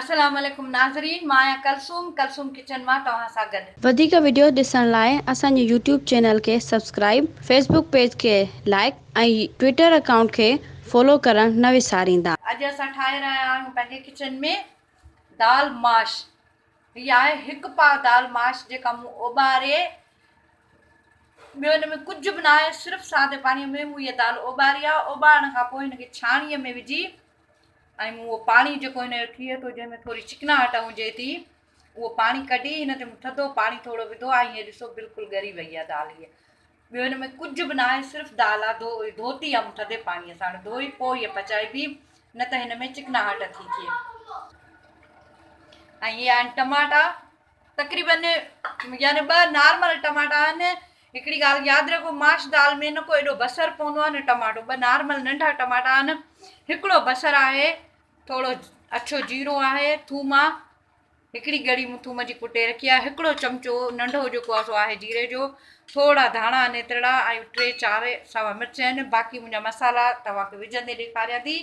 अस्सलाम वालेकुम नाज़रीन, मां कलसूम किचन मां तव्हां सां गॾु। वधिक वीडियो ॾिसण लाइ असांजे यूट्यूब चैनल खे सब्सक्राइब, फेसबुक पेज खे लाइक ऐं ट्विटर अकाउंट खे फॉलो करणु न विसारींदा। अॼु असां ठाहे रहिया आहियूं पंहिंजे किचन में दाल माश। हीअ आहे हिकु पाव दाल माश जेका मूं उॿारे, ॿियो हिन में कुझु बि न आहे, सिर्फ़ु सादे पाणीअ में मूं हीअ दाल उॿारी आहे। उॿारण खां पोइ हिनखे छाणीअ में विझी ऐं मूं उहो पाणी जेको हिन जो थिए थो, जंहिंमें थोरी चिकनाहट हुजे थी, उहो पाणी कढी हिन ते थधो पाणी थोरो विधो आहे। हीअं ॾिसो बिल्कुलु ॻरी वई आहे दाल। हीअ ॿियो हिन में कुझु बि न आहे, सिर्फ़ु दाल आहे। धोती आहे मूं थधे पाणीअ सां, धोई पोइ हीअ पचाइबी, न त हिन में चिकनाहट थी थिए। ऐं इहे आहिनि टमाटा, तक़रीबन यानी 2 नॉर्मल टमाटा आहिनि। हिकिड़ी ॻाल्हि यादि रखो, माश दाल में न को एॾो बसरु पवंदो आहे न टमाटो। 2 नॉर्मल नंढा टमाटा आहिनि, हिकिड़ो बसरु आहे, थोरो अछो जीरो आहे, थूम आहे, हिकिड़ी ॻड़ी मूं थूम जी कुटे रखी आहे, हिकिड़ो चमिचो नंढो जेको आहे सो आहे जीरे जो, थोरा धाणा नेतड़ा ऐं 3-4 सावा मिर्च आहिनि। बाक़ी मुंहिंजा मसाला तव्हांखे विझंदे ॾेखारियां थी।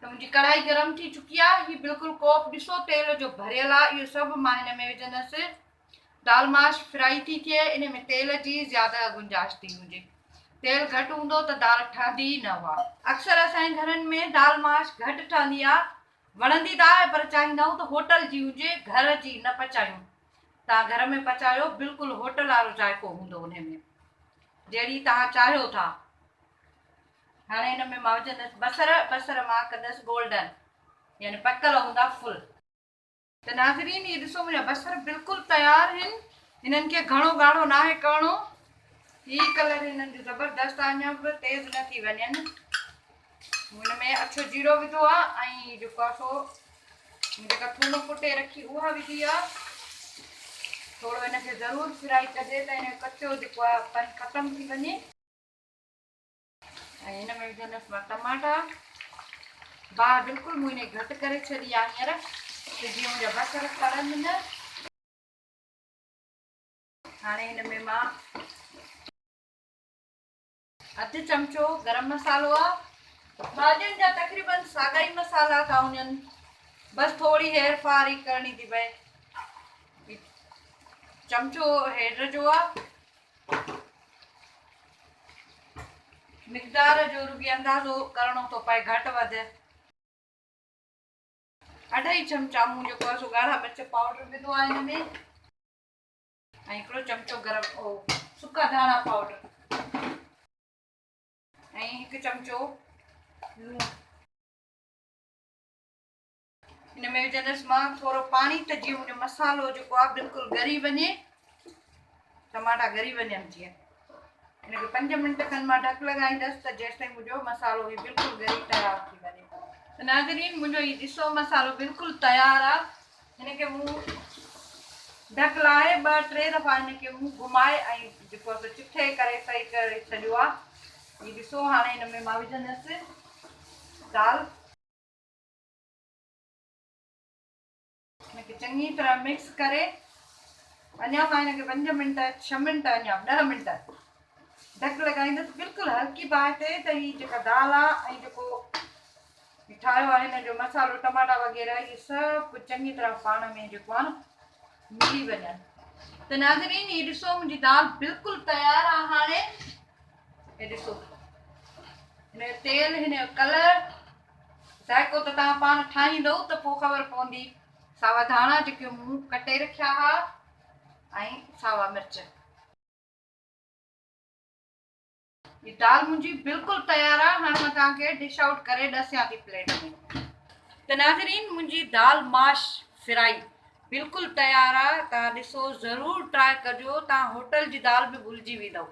त मुंहिंजी कढ़ाई गरम थी चुकी आहे। हीअ बिल्कुलु कोप ॾिसो तेल जो भरियल आहे। इहो सभु मां हिन में विझंदसि। दाल माश फ्राई थी थिए, इन में तेल जी ज़्यादा गुंजाइश थी हुजे। तेल घटि हूंदो त दाल ठहंदी ई न हुआ। अक्सर असांजे घरनि में दाल माश घटि ठहंदी आहे, वणंदी त आहे, पर चाहींदा आहियूं त होटल जी हुजे, घर जी न पचायूं। तव्हां घर में पचायो, बिल्कुलु होटल वारो जाइको हूंदो उन में, जहिड़ी तव्हां चाहियो था। हाणे हिन में मां विझंदसि बसर मां कंदसि गोल्डन, यानी पकल हूंदा फुल। त नाज़रीन, इहे ॾिसो मुंहिंजा बसर बिल्कुलु तयारु आहिनि। हिननि खे घणो ॻाढ़ो न आहे करिणो। हीअ कलर हिननि जो ज़बरदस्त आहे, अञा बि तेज़ न थी वञनि। हिन में अछो जीरो विधो आहे ऐं जेको आहे सो जेका थूम कुटे रखी उहा विधी आहे। थोरो हिनखे ज़रूरु फ्राई कजे त हिन जो कचो जेको आहे पन ख़तमु थी वञे। ऐं हिन में विझंदसि मां टमाटा। बाहि बिल्कुलु मूं हिन घटि करे छॾी आहे हींअर, त जीअं मुंहिंजा बसर सड़नि न। हाणे हिन में मां अधु चमिचो गरम मसालो आहे। भाॼियुनि जा तक़रीबन साॻा ई मसाला था वञनि, बसि थोरी हेर फार ई करणी थी पए। चमिचो हेड जो आहे, मिक़दार जो रुॻी अंदाज़ो करिणो थो पए, घटि वधि। 2.5 चमिचा मूं जेको आहे सो ॻाढ़ा मिर्च पाउडर विधो आहे हिन में, ऐं हिकिड़ो चमिचो गरम सुका धाणा पाउडर, ऐं 1 चमिचो लूणु। हिन में विझंदसि मां थोरो पाणी, त जीअं मुंहिंजो मसालो जेको आहे बिल्कुलु ॻरी वञे, टमाटा ॻरी वञनि जीअं। हिनखे 5 मिंट खनि मां ढक लॻाईंदसि, त जेसिताईं मुंहिंजो मसालो हीउ बिल्कुलु ॻरी तयारु थी वञे। त नाज़रीन, मुंहिंजो हीउ ॾिसो मसालो बिल्कुलु तयारु आहे। हिनखे मूं ढक लाहे 2-3 दफ़ा हिनखे मूं घुमाए ऐं जेको आहे चिथे करे सही करे छॾियो आहे। हीउ ॾिसो, हाणे हिन में मां विझंदसि दाल। हिनखे चङी तरह मिक्स करे अञा मां हिनखे 5 मिंट 6 मिंट अञा 10 मिंट ढक लॻाईंदसि, बिल्कुलु हल्की बाहि ते, त हीअ जेका दाल आहे ऐं जेको ठाहियो आहे हिन जो मसालो टमाटा वग़ैरह, इहे सभु चङी तरह पाण में जेको आहे न मिली वञनि। त नाज़रीन, हीअ ॾिसो मुंहिंजी दाल बिल्कुलु तयारु आहे। हाणे हे ॾिसो हिन जो तेल, हिन जो कलर, जाइको त तव्हां पाण ठाहींदव त पोइ ख़बर पवंदी। सावा धाणा जेके मूं कटे रखिया हुआ ऐं सावा मिर्च। हीअ दाल मुंहिंजी बिल्कुलु तयारु आहे। हाणे मां तव्हांखे डिश आउट करे ॾसियां थी प्लेट में। त नाज़रीन, मुंहिंजी दाल माश फ्राई बिल्कुलु तयारु आहे। तव्हां ॾिसो, ज़रूरु ट्राई कजो। तव्हां होटल जी दाल बि भुलिजी वेंदव,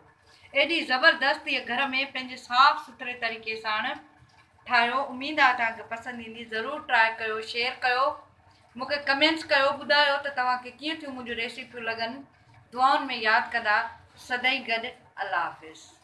एॾी ज़बरदस्त इहा घर में पंहिंजे साफ़ सुथरे तरीक़े सां ठाहियो। उमेदु आहे तव्हांखे पसंदि ईंदी। ज़रूरु ट्राई कयो, शेयर कयो, मूंखे कमेंट्स कयो, ॿुधायो त तव्हांखे कीअं थियूं मुंहिंजूं रेसिपियूं लॻनि। दुआउनि में यादि कंदा, सदाईं गॾु। अल्लाह हाफ़िज़।